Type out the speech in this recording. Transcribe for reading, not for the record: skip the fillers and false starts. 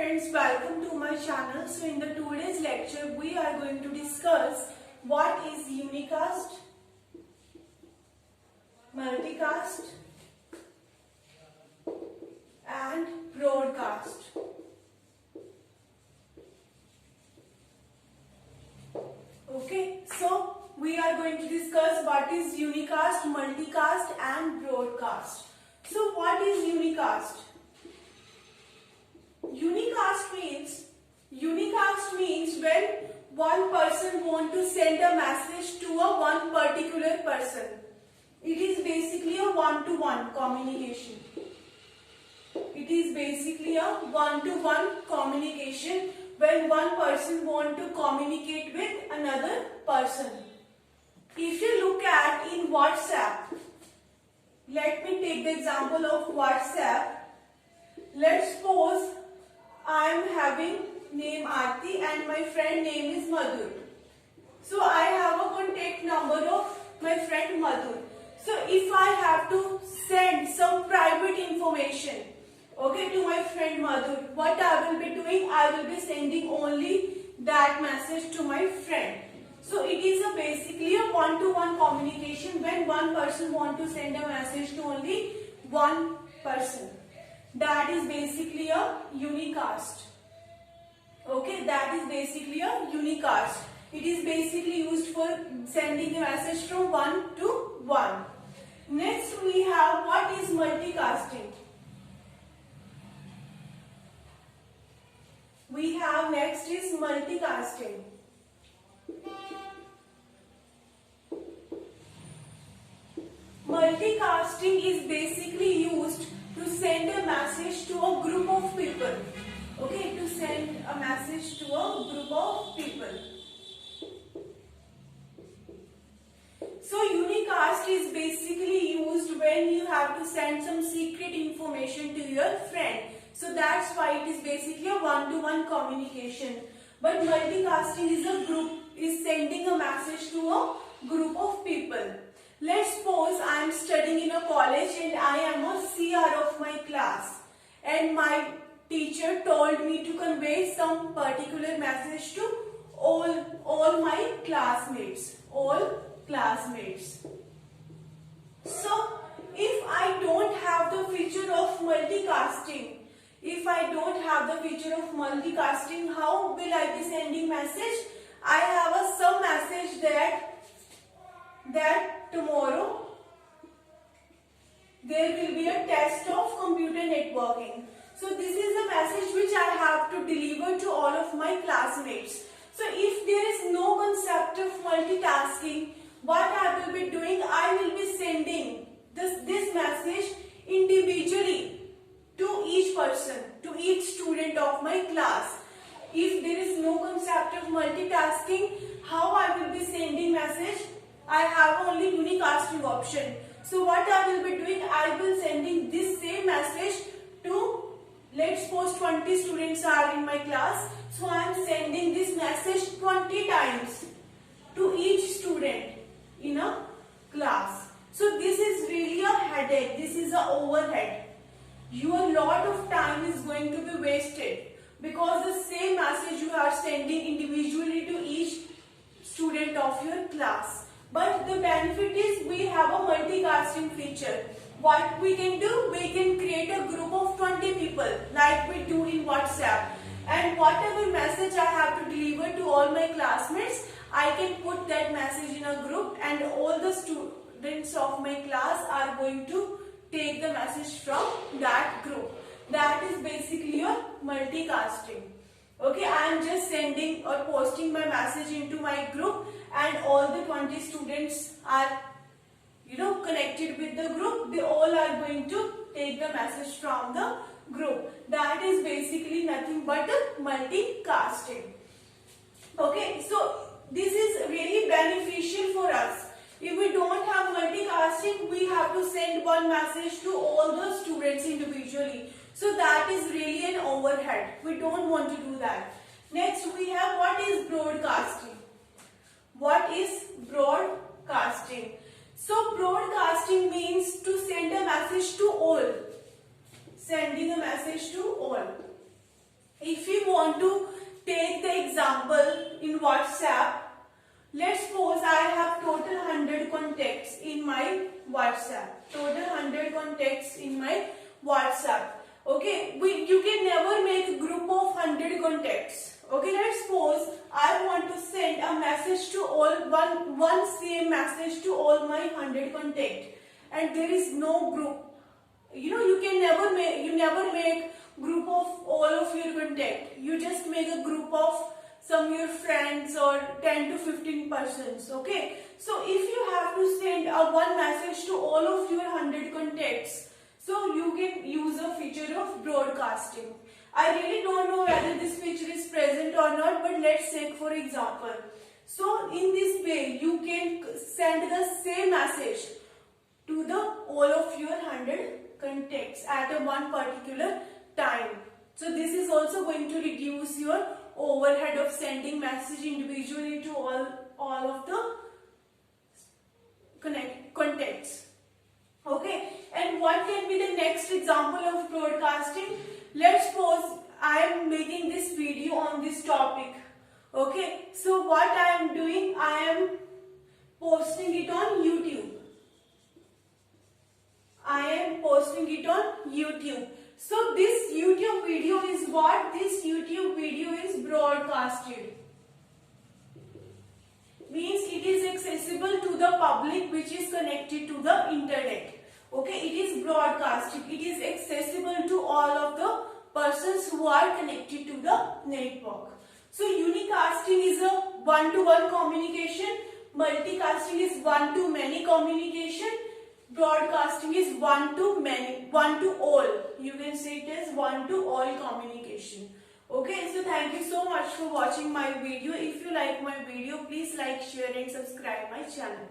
friends, welcome to my channel. So in the today's lecture we are going to discuss what is unicast, multicast and broadcast. Okay, so we are going to discuss what is unicast, multicast and broadcast. So what is unicast? Unicast means when one person want to send a message to a one particular person. It is basically a one-to-one communication. It is basically a one-to-one communication when one person want to communicate with another person. If you look at in WhatsApp, let me take the example of WhatsApp. Let's suppose I am having name Aarti and my friend name is Madhur. So I have a contact number of my friend Madhur. So if I have to send some private information, okay, to my friend Madhur, what I will be doing? I will be sending only that message to my friend. So it is basically a one-to-one communication when one person want to send a message to only one person. That is basically a unicast. Okay, that is basically a unicast. It is basically used for sending a message from one to one. Next we have what is multicasting. We have next is multicasting. Multicasting is basically used to send a message to a group of people. Okay, to send a message to a group of people. So unicast is basically used when you have to send some secret information to your friend. So that's why it is basically a one-to-one communication. But multicasting is sending a message to a group of people. Let's suppose I am studying in a college and I am a CR of my class and my teacher told me to convey some particular message to all my classmates. So if I don't have the feature of multicasting, how will I be sending message? I have some message that tomorrow there will be a test of computer networking. So this is a message which I have to deliver to all of my classmates. So if there is no concept of multitasking, what I will be doing, I will be sending this message individually to each person, to each student of my class. If there is no concept of multitasking, how I will be sending message? I have only unicasting option. So what I will be doing, I will sending this same message to, let's suppose 20 students are in my class. So I am sending this message 20 times to each student in a class. So this is really a headache. This is a overhead. Your lot of time is going to be wasted because the same message you are sending individually to each student of your class. But the benefit is we have a multicasting feature. What we can do, we can create a group of 20 people like we do in WhatsApp. And whatever message I have to deliver to all my classmates, I can put that message in a group and all the students of my class are going to take the message from that group. That is basically a multicasting. Okay, I am just sending or posting my message into my group and all the 20 students are connected with the group. They all are going to take the message from the group. That is basically nothing but a multicasting. Okay, so this is really beneficial for us. If we don't have multicasting, we have to send one message to all the students individually. So that is really an overhead. We don't want to do that. Next we have what is broadcasting. What is broadcasting? So broadcasting means to send a message to all. Sending a message to all. If in WhatsApp. Let's suppose I have total 100 contacts in my WhatsApp. Total 100 contacts in my WhatsApp. Okay, you can never make a group of 100 contacts. Okay, let's suppose I want to send a message to all, one same message to all my 100 contacts, and there is no group. You never make group of all of your contact. You just make a group of some your friends or 10 to 15 persons. Okay, so if you have to send a one message to all of your 100 contacts, so you can use a feature of broadcasting. I really don't know whether this feature is present or not, but let's take for example. So in this way you can send the same message to the all of your 100 contacts at a one particular time. So this is also going to reduce your overhead of sending message individually to all of the contacts. Okay, and what can be the next example of broadcasting? Let's suppose I am making this video on this topic. Okay, so what I am doing, I am posting it on YouTube. I am posting it on YouTube. So this YouTube video is what? This YouTube video is broadcasted. Means it is accessible to the public which is connected to the internet. Okay, it is broadcasted. It is accessible to all of the persons who are connected to the network. So unicasting is a one-to-one communication. Multicasting is one-to-many communication. Broadcasting is one-to-many, one-to-all. You can say it as one-to-all communication. Okay, so thank you so much for watching my video. If you like my video, please like, share and subscribe my channel.